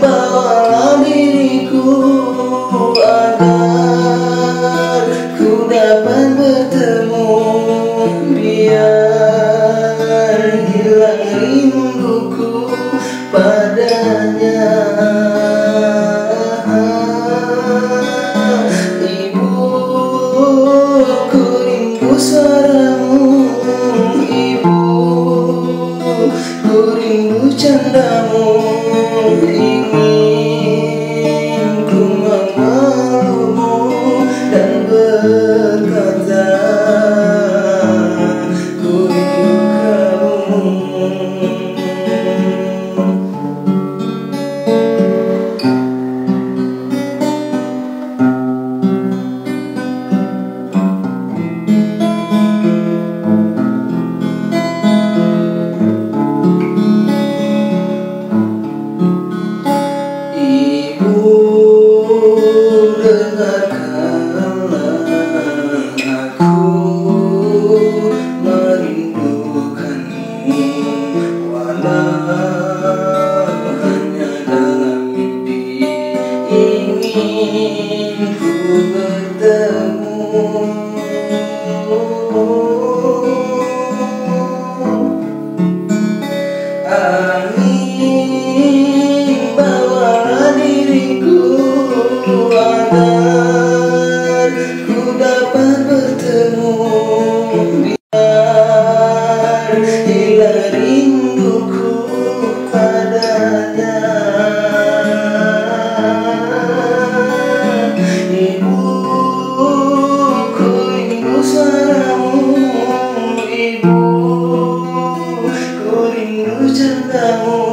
bawalah diriku agar ku dapat bertemu, biar hilang rinduku padanya. Ibu, ku rindu suaramu. Ibu, ku rindu candamu. Ingin ku memelukmu dan berkata, ku rindu dengarkanlah, aku merindukanmu, walau hanya dalam mimpi. Ingin ku bertemu. Angin, bawalah diriku agar ku dapat bertemu, biar hilang rinduku padanya. Ibu, ku rindu suaramu. Ibu, ku rindu candamu.